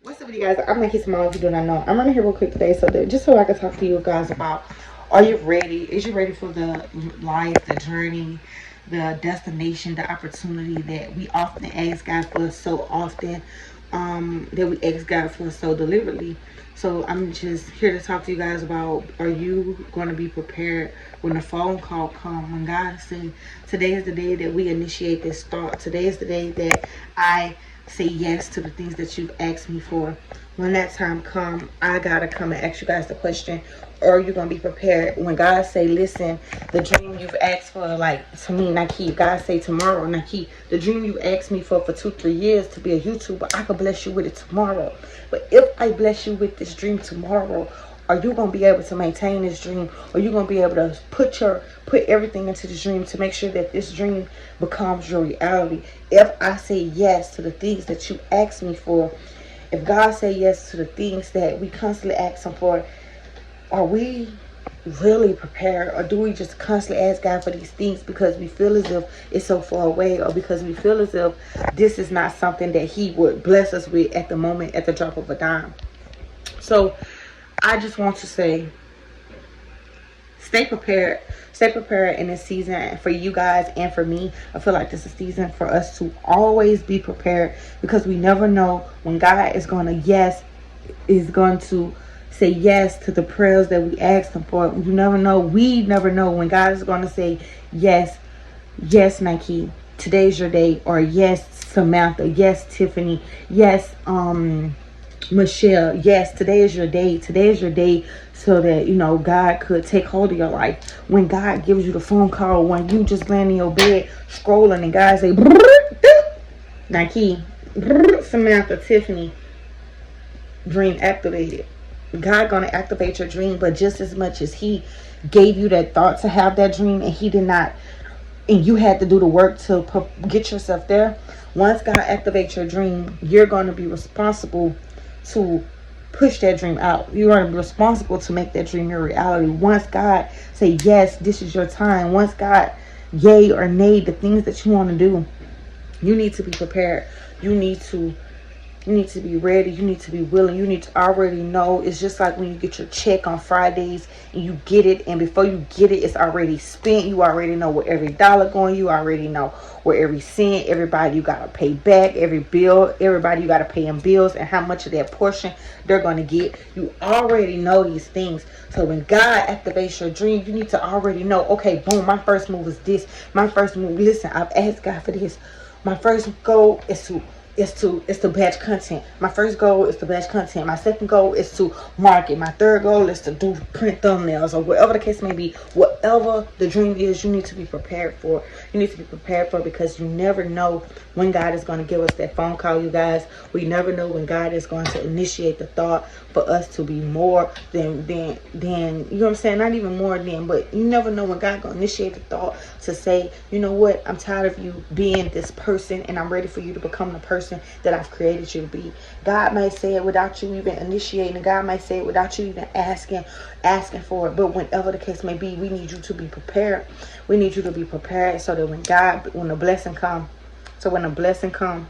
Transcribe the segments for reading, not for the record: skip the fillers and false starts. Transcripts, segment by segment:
What's up with you guys? I'm Nikki Simone, if you do not know. I'm running here real quick today just so I can talk to you guys about, are you ready? Is you ready for the life, the journey, the destination, the opportunity that we often ask God for so often, that we ask God for so deliberately. So I'm just here to talk to you guys about, are you going to be prepared when the phone call comes? When God says, today is the day that we initiate this thought. Today is the day that I say yes to the things that you've asked me for. When that time come, I gotta come and ask you guys the question, are you gonna be prepared when God say, listen, the dream you've asked for, like to me, Nike, God say tomorrow, Nike, the dream you asked me for 2-3 years to be a YouTuber, I could bless you with it tomorrow. But if I bless you with this dream tomorrow, are you gonna be able to maintain this dream? Are you gonna be able to put everything into this dream to make sure that this dream becomes your reality? If I say yes to the things that you ask me for, if God say yes to the things that we constantly ask him for, are we really prepared, or do we just constantly ask God for these things because we feel as if it's so far away, or because we feel as if this is not something that he would bless us with at the moment, at the drop of a dime? So I just want to say, stay prepared. Stay prepared in this season for you guys and for me. I feel like this is a season for us to always be prepared, because we never know when God is going to say yes to the prayers that we asked him for. You never know. We never know when God is going to say yes. Yes, Nike, today's your day. Or yes, Samantha. Yes, Tiffany. Yes, Michelle, yes, today is your day. Today is your day, so that God could take hold of your life. When God gives you the phone call, when you just laying in your bed scrolling, and God say, Nike, Samantha, Tiffany, dream activated. God gonna activate your dream, but just as much as he gave you that thought to have that dream, and he did not, and you had to do the work to get yourself there. Once God activates your dream, you're going to be responsible to push that dream out. You're going to be responsible to make that dream your reality. Once God say yes, this is your time. Once God yay or nay the things that you want to do, you need to be prepared. You need to be ready. You need to be willing. You need to already know. It's just like when you get your check on Fridays and you get it, and before you get it, it's already spent. You already know where every dollar going. You already know where every cent, everybody you got to pay back, every bill, everybody you got to pay in bills, and how much of that portion they're going to get. You already know these things. So when God activates your dream, you need to already know, okay, boom, my first move is this. My first move, listen, I've asked God for this. My first goal is to batch content. My first goal is to batch content. My second goal is to market. My third goal is to do print thumbnails, or whatever the case may be. Whatever the dream is, you need to be prepared for. You need to be prepared for, because you never know when God is going to give us that phone call, you guys. We never know when God is going to initiate the thought for us to be more than you know what I'm saying? Not even more than, but you never know when God going to initiate the thought to say, you know what, I'm tired of you being this person, and I'm ready for you to become the person that I've created you to be. God might say it without you even initiating. God might say it without you even asking for it. But whenever the case may be, we need you to be prepared. We need you to be prepared, so that when the blessing come,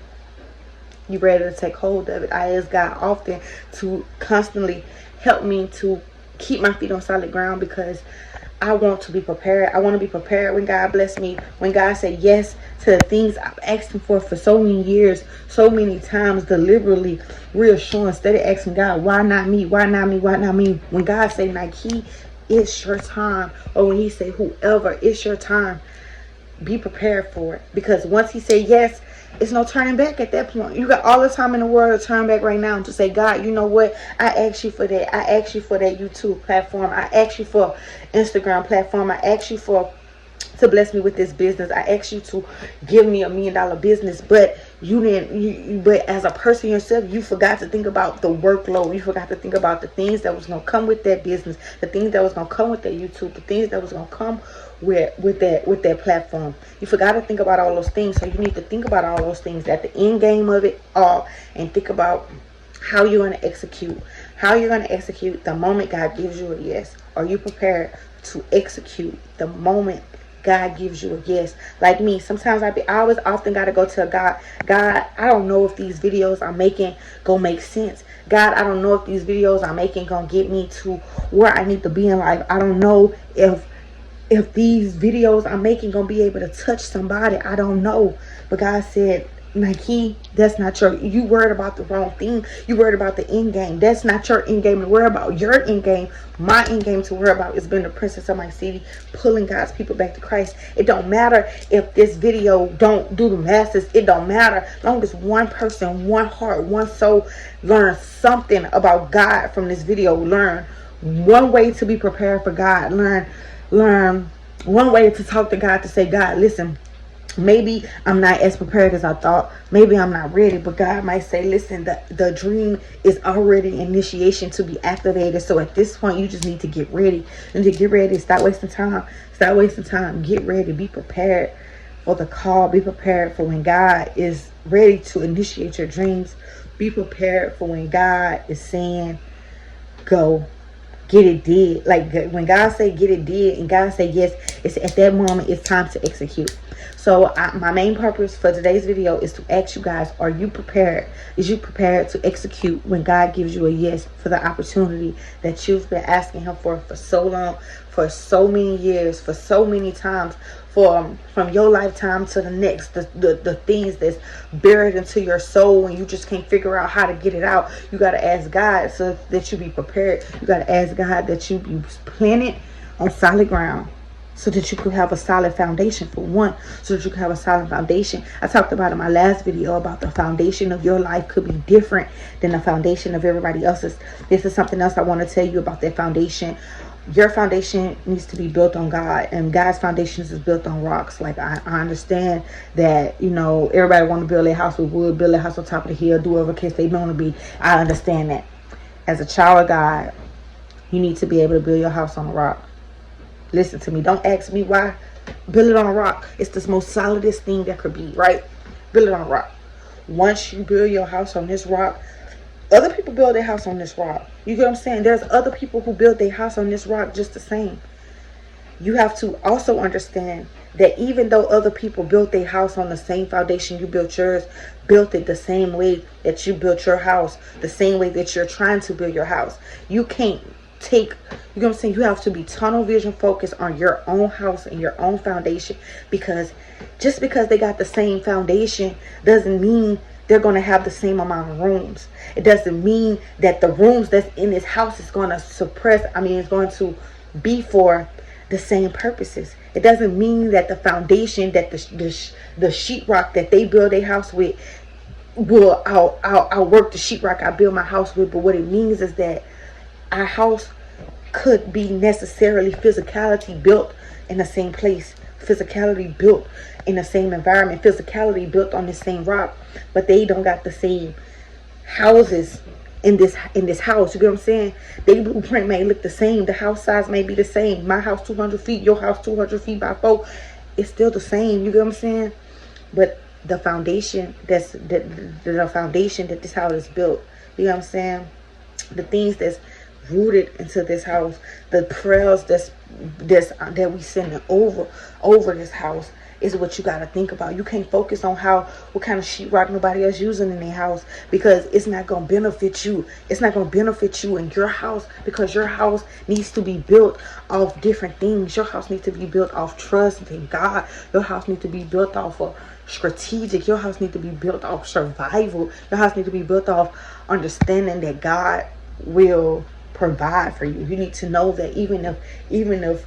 you ready to take hold of it. I ask God often to constantly help me to keep my feet on solid ground, because I want to be prepared. I want to be prepared when God bless me. When God said yes to the things I've asked him for so many years, so many times, deliberately reassuring, steady asking God, why not me? Why not me? Why not me? When God say, Nike, it's your time. Or when he say, whoever, it's your time. Be prepared for it, because once he say yes, it's no turning back at that point. You got all the time in the world to turn back right now to say, God, you know what, I asked you for that. I asked you for that YouTube platform. I asked you for Instagram platform. I asked you for to bless me with this business. I asked you to give me $1 million business, but you didn't. But as a person yourself, you forgot to think about the workload. You forgot to think about the things that was gonna come with that business, the things that was gonna come with that YouTube, the things that was gonna come with that platform. You forgot to think about all those things. So you need to think about all those things at the end game of it all, and think about how you're going to execute. How you're going to execute the moment God gives you a yes. Are you prepared to execute the moment God gives you a yes. Like me, sometimes I always often gotta go to God. God, I don't know if these videos I'm making gonna make sense. God, I don't know if these videos I'm making gonna get me to where I need to be in life. I don't know if these videos I'm making gonna be able to touch somebody. I don't know. But God said, Nike, that's not you worried about the wrong thing. You worried about the end game. That's not your end game to worry about. Your end game, my end game to worry about is being the princess of my city, pulling God's people back to Christ. It don't matter if this video don't do the masses. It don't matter. As long as one person, one heart, one soul learn something about God from this video. Learn one way to be prepared for God. Learn one way to talk to God, to say, God, listen, maybe I'm not as prepared as I thought. Maybe I'm not ready. But God might say, listen, the dream is already initiation to be activated. So at this point, you just need to get ready. You need to get ready. Stop wasting time. Stop wasting time. Get ready. Be prepared for the call. Be prepared for when God is ready to initiate your dreams. Be prepared for when God is saying, go. Get it did. Like when God say get it did and God say yes, it's at that moment it's time to execute. So my main purpose for today's video is to ask you guys, are you prepared? Is you prepared to execute when God gives you a yes for the opportunity that you've been asking him for so long, for so many years, for so many times, from your lifetime to the next, the things that's buried into your soul and you just can't figure out how to get it out. You got to ask God so that you be prepared. You got to ask God that you be planted on solid ground, so that you could have a solid foundation, for one, so that you can have a solid foundation. I talked about in my last video about the foundation of your life could be different than the foundation of everybody else's. This is something else I want to tell you about that foundation. Your foundation needs to be built on God, and God's foundation is built on rocks. Like I understand that, you know, everybody want to build a house with wood, build a house on top of the hill, do whatever case they want to be. I understand that. As a child of God, you need to be able to build your house on a rock. Listen to me. Don't ask me why. Build it on a rock. It's the most solidest thing that could be, right? Build it on a rock. Once you build your house on this rock, other people build their house on this rock. You get what I'm saying? There's other people who build their house on this rock just the same. You have to also understand that even though other people built their house on the same foundation you built yours, built it the same way that you built your house, the same way that you're trying to build your house. You can't take, you know what I'm saying? You have to be tunnel vision focused on your own house and your own foundation, because just because they got the same foundation doesn't mean they're going to have the same amount of rooms. It doesn't mean that the rooms that's in this house is going to it's going to be for the same purposes. It doesn't mean that the foundation, that the sheetrock that they build their house with will outwork the sheetrock I build my house with. But what it means is that our house could be necessarily physicality built in the same place, physicality built in the same environment, physicality built on the same rock, but they don't got the same houses in this house. You get what I'm saying? They blueprint may look the same, the house size may be the same. My house 200 feet, your house 200 feet by 4. It's still the same. You get what I'm saying? But the foundation the foundation that this house is built, you know what I'm saying? The things that's rooted into this house, the prayers that we send over this house is what you got to think about. You can't focus on what kind of sheetrock nobody else using in their house, because it's not going to benefit you. It's not going to benefit you in your house, because your house needs to be built off different things. Your house needs to be built off trust in God. Your house needs to be built off of strategic. Your house needs to be built off survival. Your house needs to be built off understanding that God will provide for you. You need to know that even if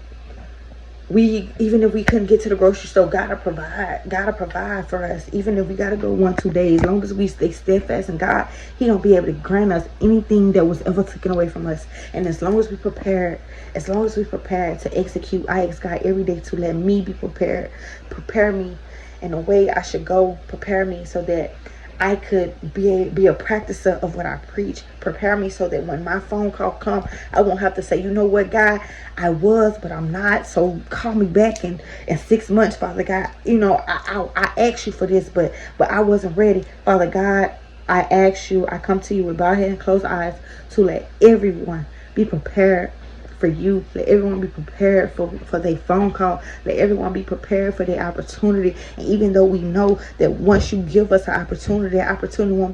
we couldn't get to the grocery store, gotta provide for us. Even if we gotta go 1-2 days, as long as we stay steadfast in God, he gonna be able to grant us anything that was ever taken away from us. And as long as we prepared to execute, I ask God every day to let me be prepared. Prepare me in the way I should go. Prepare me so that I could be a practicer of what I preach. Prepare me so that when my phone call come, I won't have to say, you know what, God, I was, but I'm not. So call me back in 6 months, Father God. You know, I asked you for this, but I wasn't ready. Father God, I ask you, I come to you with bowed head and closed eyes to let everyone be prepared for you. Let everyone be prepared for their phone call. Let everyone be prepared for their opportunity. And even though we know that once you give us an opportunity, that opportunity won't